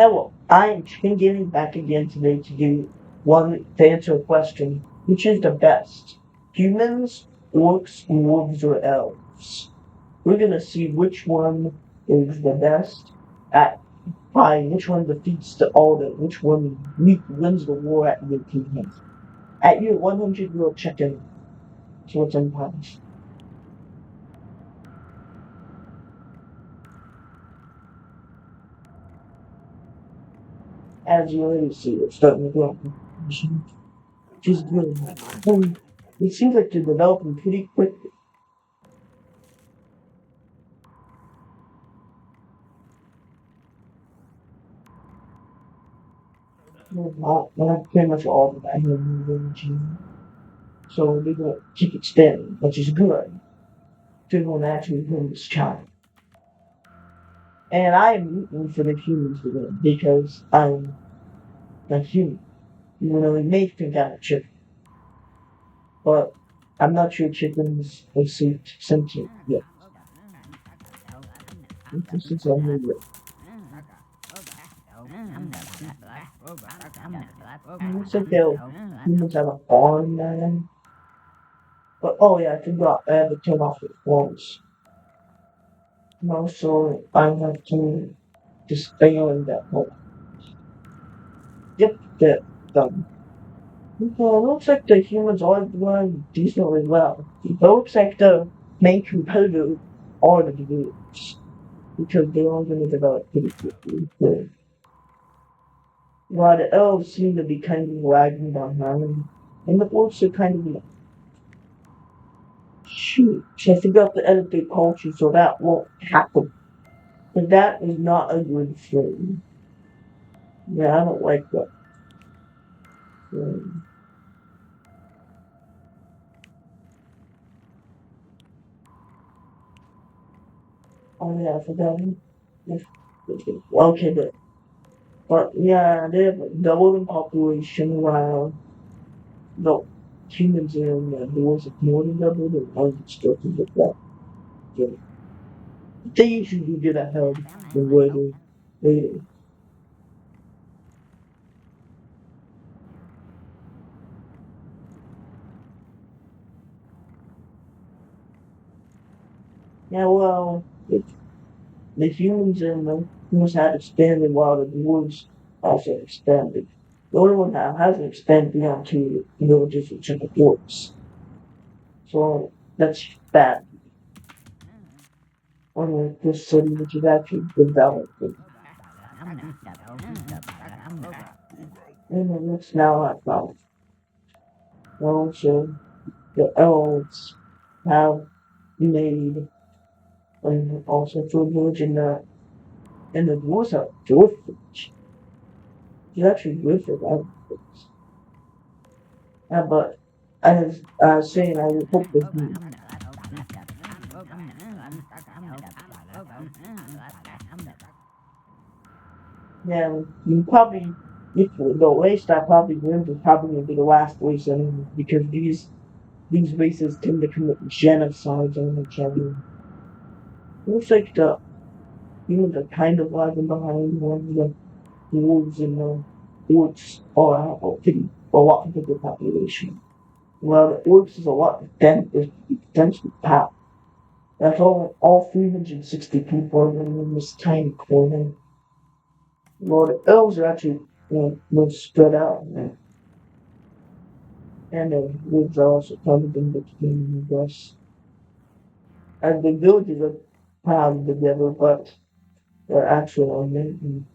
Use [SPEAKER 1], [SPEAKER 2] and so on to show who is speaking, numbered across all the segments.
[SPEAKER 1] Hello, I'm getting back again today to answer a question. Which is the best? Humans, orcs, wolves, or elves? We're gonna see which one is the best at fighting, which one defeats which one wins the war at year 200. At year 100, we'll check in. So what's in place. As you already see, it's starting to grow. Just really, it seems like they're developing pretty quickly. Not pretty much all of that here in the region. So they're gonna keep expanding, which is good. They're gonna actually win this challenge. And I am rooting for the humans to win because I'm a human. Even though it may think I'm a chicken, but I'm not sure chickens are sentient yet. This is unreal. Looks like humans have a farm now. But oh yeah, I forgot. I have to turn off the phones. And also, I have to just stay on that hole. Yep, that done. Well, it looks like the humans are doing decently well. It looks like the main competitor are the groups because they're all going to develop pretty quickly. So, while the elves seem to be kind of lagging behind, and the orcs are kind of like, shoot, I forgot to edit their culture, so that won't happen. But that is not a good thing. Yeah, I don't like that. Um, oh yeah, I forgot. Okay, but yeah, they have a doubling population while the humans in the ones that more than doubled and ones that still can get that. So they usually get ahead than later. Yeah, well, the humans and the humans had expanded while the dwarves also expanded. The only one that hasn't expanded beyond two villages which are the dwarves. So that's bad. Only this city which is actually developed. And then it's now at about also the elves have made and also to a village in the dwarves are dwarf village. It's actually good for that. But as I was saying, I would hope that yeah, you probably if the race that probably wins is probably gonna be the last race anyway, because these races tend to commit genocide on each other. Looks like the humans are kind of lagging behind when the wolves and the orcs are a lot bigger population. Well, the orcs is a lot densely packed. That's all 360 people are living in this tiny corner. Well, the elves are actually more spread out. And the woods are also covered in between, I guess. And the villages are piled together, but they're actual American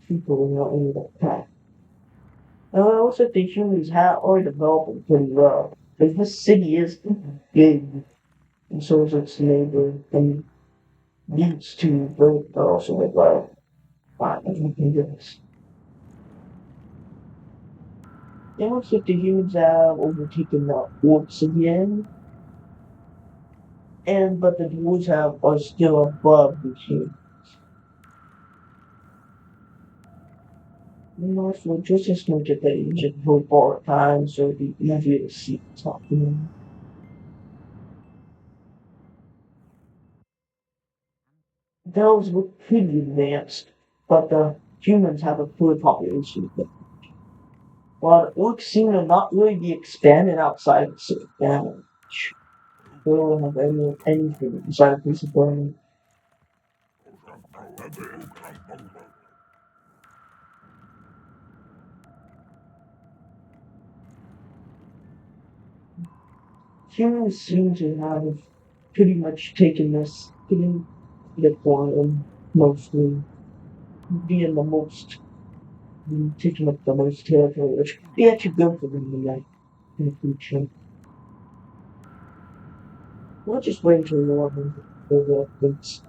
[SPEAKER 1] people are not in the pack. And I also think humans are developing pretty well. Because this city is big, and so is its neighbor, and these two both are also developed. Wow, that's ridiculous. It looks like the humans have overtaken the orcs again, but the dwarves are still above the humans. Also, just as much as they just hope all the time, so it'd be easier to see what's happening. Those were pretty advanced, but the humans have a poor population. While orcs seem to not really be expanding outside of Pacific Island. They don't have anything inside of Pacific Island. Humans seem to have pretty much taken this in the form mostly being the most taking up the most territory, which could be actually good for them in the future. We'll just wait until more of the things.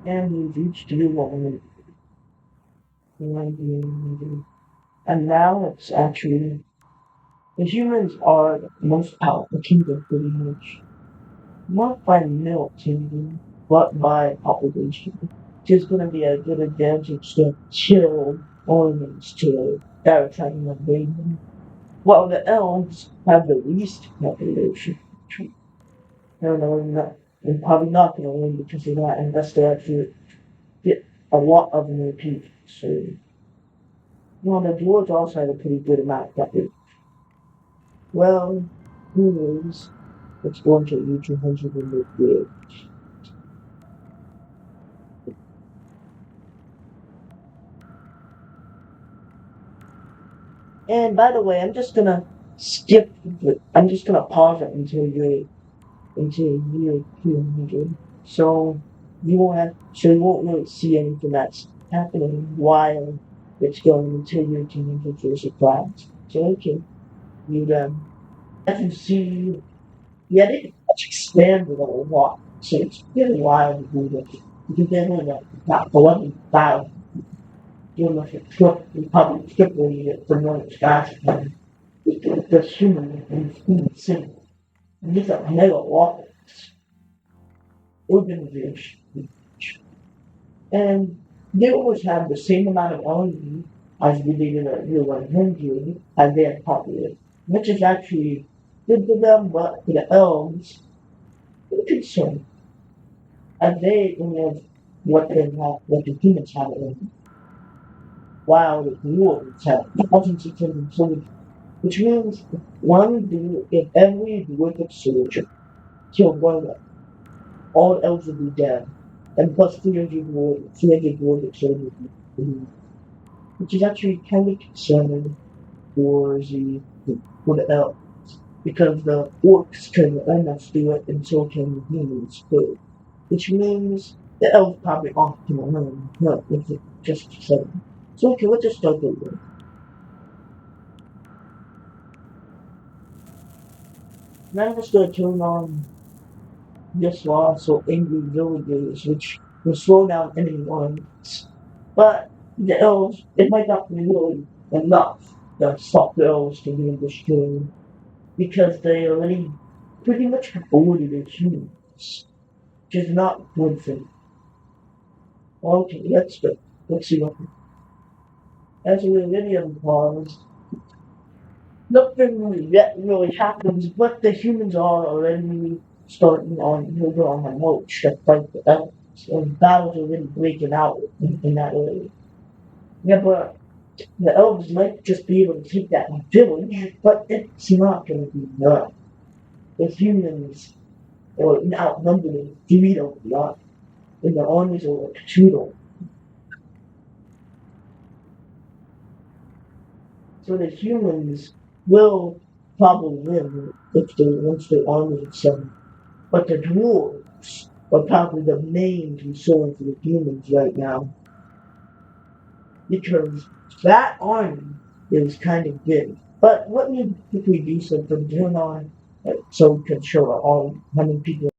[SPEAKER 1] And we've reached the moment. And now it's actually the humans are the most powerful kingdom pretty much. Not by military. but by population. There's going to be a good advantage to kill ornaments to that are trying to invade them. While the elves have the least population. No, no, not, they're probably not going to win because of that, unless they actually get a lot of new people. So, well, the dwarves also had a pretty good amount of population. Well, who knows? It's going to reach 100 in the year. And by the way, I'm just gonna skip. I'm just gonna pause it until year 200. So you won't really see anything that's happening while it's going until year 200 for a surprise. So okay, you as you see, yeah, they expanded a lot. So it's really wild to do this because they're only like about 11,000. You know, if it took, we probably tripling it for more guys. The human and city. These are mega office organization. And they always have the same amount of energy as we did in the year 100 as they had populated, which is actually good for them, but for the elves, they're concerned. And they only have what the humans have in, while the dwarves have 2,640, which means if every dwarf soldier killed one of them, all else would be dead. And plus 300 wood soldiers would be, which is actually kind of concerning for for the elves. Because the orcs can almost do it and so can the humans too. Which means the elves probably often alone, not with it just seven. So okay, let's just start over. Now let's go turn on this law so angry villagers, which will slow down enemy armies. But the elves, it might not be really enough to stop the elves from being destroyed because they already pretty much avoided the humans, which is not good for them. Okay, let's go. Let's see what as we video pause. Nothing really yet really happens, but the humans are already starting on the march to fight the elves, and battles are really breaking out in that area. Yeah, but the elves might just be able to take that village, but it's not going to be enough. The humans are outnumbered 3-1, and the armies are like 2-1. So the humans will probably win if they once the army is seven. But the dwarves are probably the main concern for the humans right now because that army is kind of big. But let me quickly do something. Turn on so we can show all how many people